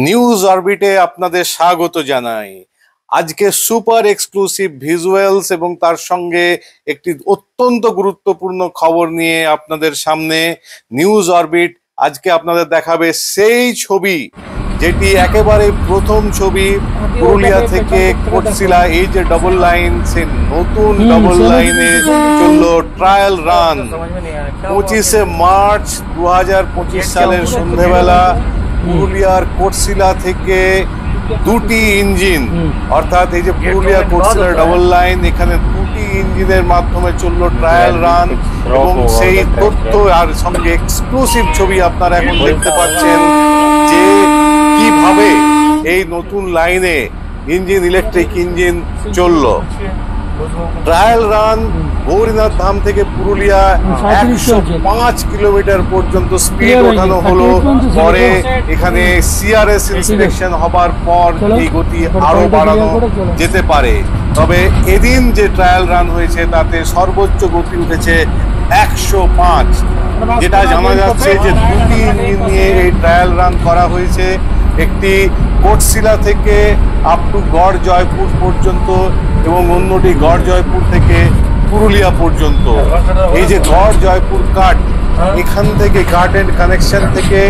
News অরবিটে আপনাদের স্বাগত জানাই। আজকে সুপার এক্সক্লুসিভ ভিজুয়ালস এবং তার সঙ্গে একটি অত্যন্ত গুরুত্বপূর্ণ খবর নিয়ে আপনাদের সামনে নিউজ অরবিট আজকে আপনাদের দেখাবে সেই ছবি যেটি একেবারে প্রথম ছবি পুরুলিয়া থেকে কোটশিলা এই যে ডবল লাইন, সে নতুন ডবল লাইনে চললো ট্রায়াল রান 25শে মার্চ 2025 সালের সন্ধ্যেবেলা পুরুলিয়ার কোটশিলা থেকে দুটি ইঞ্জিন, অর্থাৎ এই যে পুরুলিয়া কোটশিলা ডবল লাইন, এখানে দুটি ইঞ্জিনের মাধ্যমে চললো ট্রায়াল রান এবং সেই তথ্য আর সঙ্গে এক্সক্লুসিভ ছবি আপনারা এখন দেখতে পাচ্ছেন যে কিভাবে এই নতুন লাইনে ইঞ্জিন, ইলেকট্রিক ইঞ্জিন চললো। ট্রায়াল রান গৌরীনাথ ধাম থেকে পুরুলিয়া 105 কিলোমিটার পর্যন্ত স্পিড ওঠানো হলো। পরে এখানে সিআরএস ইন্সপেকশন হবার পর এই গতি আরো বাড়ানো যেতে পারে। তবে এদিন যে ট্রায়াল রান হয়েছে তাতে সর্বোচ্চ গতি উঠেছে 105। যেটা জানা যাচ্ছে যে দুটি ইঞ্জিন নিয়ে এই ট্রায়াল রান করা হয়েছে, একটি কোটশিলা থেকে আপ টু গড় জয়পুর পর্যন্ত এবং অন্যটি গড় জয়পুর থেকে পুরুলিয়া পর্যন্ত। এই যে গড় জয়পুর কাট, এখান থেকে কাট এন্ড কানেকশন থেকে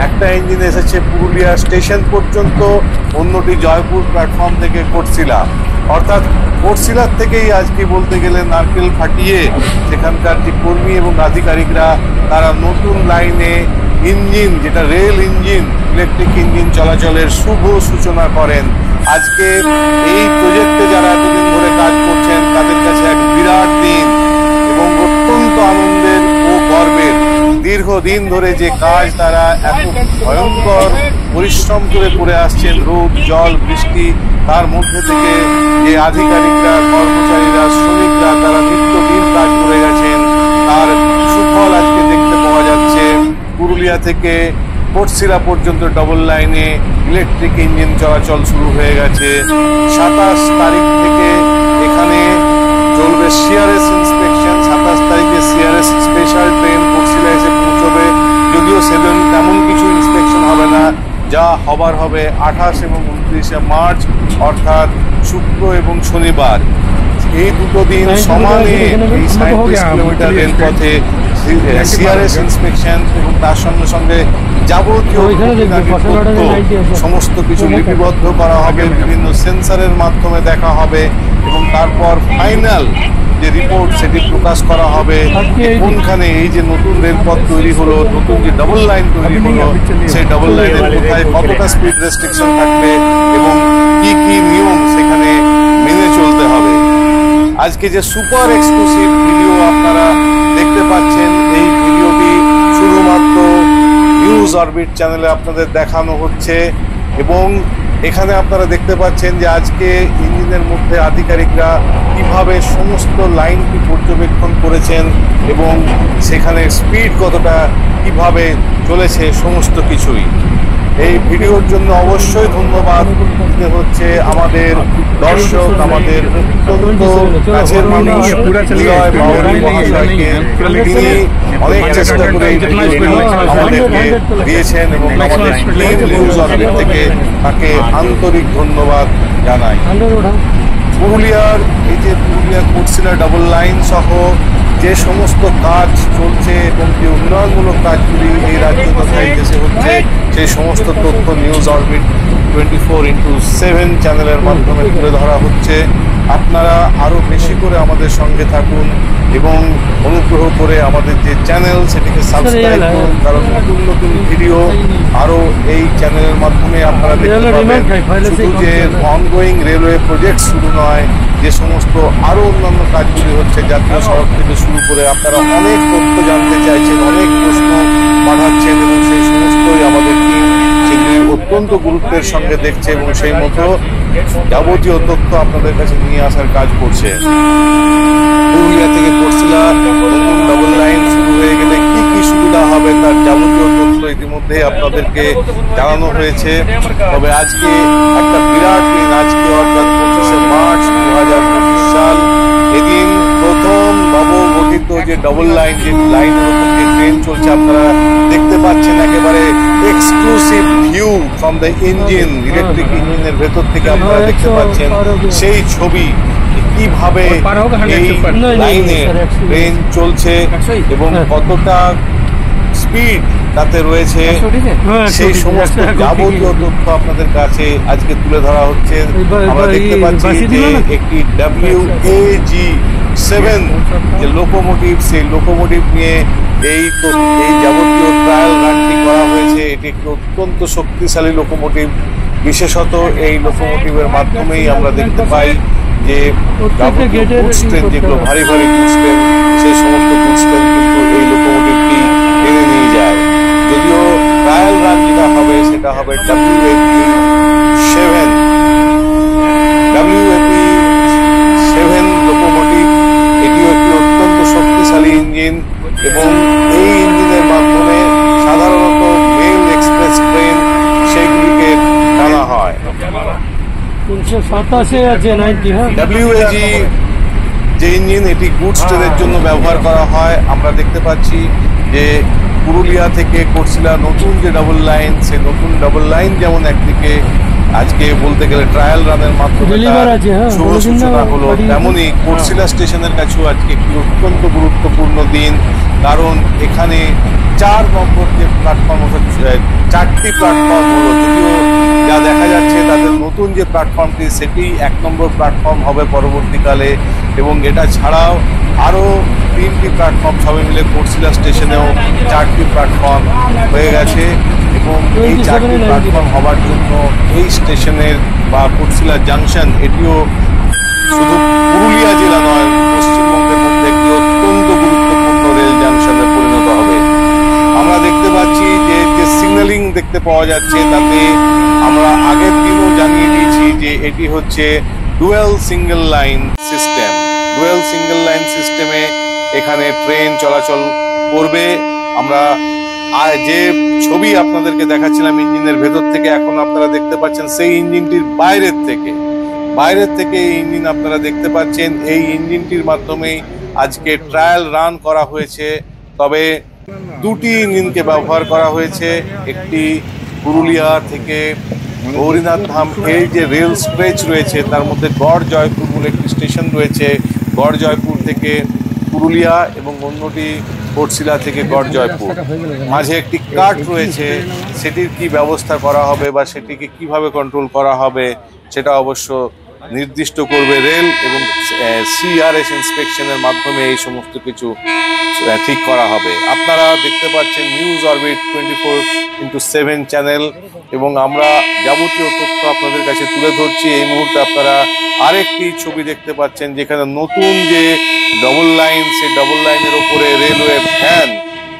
একটা ইঞ্জিন এসেছে পুরুলিয়া স্টেশন পর্যন্ত, অন্যটি জয়পুর প্ল্যাটফর্ম থেকে কোটশিলা। অর্থাৎ কোটশিলার থেকেই আজকে বলতে গেলে নারকেল ফাটিয়ে সেখানকার যে কর্মী এবং আধিকারিকরা তারা নতুন লাইনে ইঞ্জিন, যেটা রেল ইঞ্জিন, ইলেকট্রিক ইঞ্জিন চলাচলের শুভ সূচনা করেন। আজকে এই প্রজেক্টে যারা এতদিন ধরে কাজ করছেন তাদের কাছে এক বিরাট দিন এবং অত্যন্ত আনন্দের ও গর্বের। দীর্ঘদিন ধরে যে কাজ তারা এত ভয়ঙ্কর পরিশ্রম করে আসছেন, রোদ জল বৃষ্টি তার মধ্যে থেকে যে আধিকারিকরা, কর্মচারীরা, শ্রমিকরা তারা নিত্যদিন কাজ করে গেছেন, তার সুফল আজকে দেখতে পাওয়া যাচ্ছে। পুরুলিয়া থেকে কোটশিলা পর্যন্ত ডবল লাইনে ইলেকট্রিক ইঞ্জিন চলাচল শুরু হয়ে গেছে। 27 তারিখ থেকে এখানে চলবে সিআরএস ইন্সপেকশন। 27 তারিখে সিআরএস স্পেশাল ট্রেন কোটশিলা এসে পৌঁছবে। যদিও সেদিন তেমন কিছু ইন্সপেকশন হবে না, যা হবার হবে 28 এবং 29শে মার্চ, অর্থাৎ শুক্র এবং শনিবার। এই দুটো দিন সমানে এই 37 কিলোমিটার রেলপথে সিআরএস ইন্সপেকশন এবং তার সঙ্গে সঙ্গে যাবতীয় সমস্ত কিছু লিপিবদ্ধ করা হবে, বিভিন্ন সেন্সারের মাধ্যমে দেখা হবে এবং তারপর ফাইনাল যে রিপোর্ট সেটি প্রকাশ করা হবে। কোনখানে এই যে নতুন রেলপথ তৈরি হলো, নতুন যে ডবল লাইন তৈরি হলো, সেই ডবল লাইনের কোথায় কতটা স্পিড রেস্ট্রিকশন থাকবে এবং কি কি নিয়ম সেখানে মেনে চলতে হবে। আজকে যে সুপার এক্সক্লুসিভ ভিডিও আপনারা দেখতে পাচ্ছেন, এই ভিডিওটি শুধুমাত্র নিউজ অরবিট চ্যানেলে আপনাদের দেখানো হচ্ছে এবং এখানে আপনারা দেখতে পাচ্ছেন যে আজকে ইঞ্জিনের মধ্যে আধিকারিকরা কিভাবে সমস্ত লাইনটি পর্যবেক্ষণ করেছেন এবং সেখানে স্পিড কতটা কিভাবে চলেছে সমস্ত কিছুই। এই ভিডিওর জন্য অবশ্যই ধন্যবাদ দিতে হচ্ছে আমাদের দর্শক, আমাদের অত্যন্ত কাছের মানুষ নিলয় বাউরি মহাশয়কে। তিনি অনেক চেষ্টা করে এই ভিডিওটি আমাদেরকে দিয়েছেন এবং আমাদের টিম নিউজ অরবিট থেকে তাকে আন্তরিক ধন্যবাদ জানাই। পুরুলিয়ার এই যে পুরুলিয়া কোটশিলা ডবল লাইন সহ যে সমস্ত কাজ চলছে এবং যে উন্নয়নমূলক কাজগুলি এই রাজ্য তথা এই দেশে হচ্ছে, সেই সমস্ত তথ্য নিউজ অরবিট 24x7 চ্যানেলের মাধ্যমে তুলে ধরা হচ্ছে। আপনারা আরও বেশি করে আমাদের সঙ্গে থাকুন এবং অনুগ্রহ করে আমাদের যে চ্যানেল সেটিকে সাবস্ক্রাইব করুন, কারণ নতুন নতুন ভিডিও আরও এই চ্যানেলের মাধ্যমে আপনারা দেখতে পাবেন। শুধু যে অনগোয়িং রেলওয়ে প্রজেক্ট শুরু নয়, যে সমস্ত আরও অন্যান্য কাজগুলি হচ্ছে জাতীয় সড়ক থেকে শুরু করে, আপনারা অনেক তথ্য জানতে চাইছেন, অনেক প্রশ্ন পাঠাচ্ছেন এবং সেই সমস্তই আমাদের টিম সেগুলি অত্যন্ত গুরুত্বের সঙ্গে দেখছে এবং সেই মতো যাবতীয় তথ্য আপনাদের কাছে নিয়ে আসার কাজ করছে। পুরুলিয়া থেকে কোটশিলা নতুন ডবল লাইন শুরু হয়ে গেলে কি কি সুবিধা হবে তার যাবতীয় তথ্য ইতিমধ্যে আপনাদেরকে জানানো হয়েছে। তবে আজকে একটা বিরাট দিন, আজকে অর্থাৎ 25শে মার্চ 2025 সাল। এদিন প্রথম নবগঠিত যে ডবল লাইন, যে লাইনের উপর যে ট্রেন চলছে আপনারা দেখতে পাচ্ছেন, একেবারে exclusive view view from the engine, electric ইঞ্জিনের ভেতর থেকে আপনারা দেখতে পাচ্ছেন সেই ছবি, কিভাবে এই লাইনে ট্রেন চলছে এবং কতটা স্পিড তাতে রয়েছে, সেই সমস্ত যাবতীয় তথ্য আপনাদের কাছে আজকে তুলে ধরা হচ্ছে। আমরা দেখতে পাচ্ছি যে একটি WAG-7 যে লোকোমোটিভ, সেই লোকোমোটিভ নিয়ে এই যাবতীয় ট্রায়াল রানটি করা হয়েছে। এটি একটি অত্যন্ত শক্তিশালী লোকোমোটিভ। বিশেষত এই লোকোমোটিভের মাধ্যমেই আমরা দেখতে পাই যে যাবতীয় গুডস ট্রেন, যেগুলো ভারী ভারী গুডস ট্রেন, সেই সমস্ত গুডস ট্রেন কিন্তু এই লোকোমোটিভটি টেনে নিয়ে যায়। যদিও ট্রায়াল রান যেটা হবে সেটা হবে WAP-7 লোকোমোটিভ। এটিও একটি অত্যন্ত শক্তিশালী ইঞ্জিন এবং এই ইঞ্জিনের মাধ্যমে সাধারণত মেল এক্সপ্রেস ট্রেন সেইগুলিকে টানা হয়। WAG যে ইঞ্জিন, এটি গুডস ট্রেনের জন্য ব্যবহার করা হয়। আমরা দেখতে পাচ্ছি যে পুরুলিয়া থেকে কোটশিলা নতুন যে ডাবল লাইন, সেই নতুন ডাবল লাইন যেমন একদিকে আজকে বলতে গেলে ট্রায়াল রানের মাধ্যমে শুভ সূচনা হলো, তেমনই কোটশিলা স্টেশনের কাছেও আজকে একটি অত্যন্ত গুরুত্বপূর্ণ দিন। কারণ এখানে 4 নম্বর যে প্ল্যাটফর্ম, 4টি প্ল্যাটফর্ম হলো, যদিও যা দেখা যাচ্ছে তাদের নতুন যে প্ল্যাটফর্মটি সেটি 1 নম্বর প্ল্যাটফর্ম হবে পরবর্তীকালে। এবং এটা ছাড়াও আরও 3টি প্ল্যাটফর্ম, সবাই মিলে কোটশিলা স্টেশনেও 4টি প্ল্যাটফর্ম হয়ে গেছে। এবং এই 4টি প্ল্যাটফর্ম হওয়ার জন্য এই স্টেশনের বা কোটশিলা জাংশন, এটিও শুধু পুরুলিয়া জেলা নয়, পশ্চিমবঙ্গের মধ্যে একটি অত্যন্ত গুরুত্বপূর্ণ রেল জাংশনে পরিণত হবে। আমরা দেখতে পাচ্ছি যে সিগন্যালিং দেখতে পাওয়া যাচ্ছে, তাতে আমরা আগের দিনও জানিয়ে দিয়েছি যে এটি হচ্ছে dual single line system. Dual single line সিস্টেমে এখানে ট্রেন চলাচল করবে। আমরা যে ছবি আপনাদেরকে দেখাচ্ছিলাম ইঞ্জিনের ভেতর থেকে, এখন আপনারা দেখতে পাচ্ছেন সেই ইঞ্জিনটির বাইরের থেকে এই ইঞ্জিন আপনারা দেখতে পাচ্ছেন। এই ইঞ্জিনটির মাধ্যমেই আজকে ট্রায়াল রান করা হয়েছে। তবে 2টি ইঞ্জিনকে ব্যবহার করা হয়েছে। একটি পুরুলিয়া থেকে গৌরীনাথ ধাম, এই যে রেল স্ট্রেচ রয়েছে তার মধ্যে গড় জয়পুর বলে একটি স্টেশন রয়েছে, গড় জয়পুর থেকে পুরুলিয়া, এবং অন্যটি কোটশিলা থেকে গড় জয়পুর। মাঝে একটি কাট রয়েছে, সেটির কি ব্যবস্থা করা হবে বা সেটিকে কিভাবে কন্ট্রোল করা হবে সেটা অবশ্য নির্দিষ্ট করবে রেল, এবং CRS ইন্সপেকশনের মাধ্যমে এই সমস্ত কিছু ঠিক করা হবে। আপনারা দেখতে পাচ্ছেন নিউজ অরবিট 24x7 চ্যানেল, এবং আমরা যাবতীয় তথ্য আপনাদের কাছে তুলে ধরছি। এই মুহূর্তে আপনারা আরেকটি ছবি দেখতে পাচ্ছেন, যেখানে নতুন যে ডবল লাইন, সেই ডবল লাইনের ওপরে রেলওয়ে ভ্যান,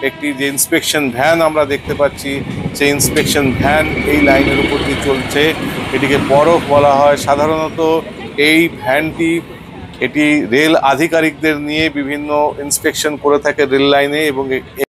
একটি যে ইন্সপেকশন ভ্যান আমরা দেখতে পাচ্ছি, সেই ইন্সপেকশন ভ্যান এই লাইনের উপর দিয়ে চলছে। এটিকে বরফ বলা হয়। সাধারণত এই ভ্যানটি, এটি রেল আধিকারিকদের নিয়ে বিভিন্ন ইন্সপেকশন করে থাকে রেল লাইনে, এবং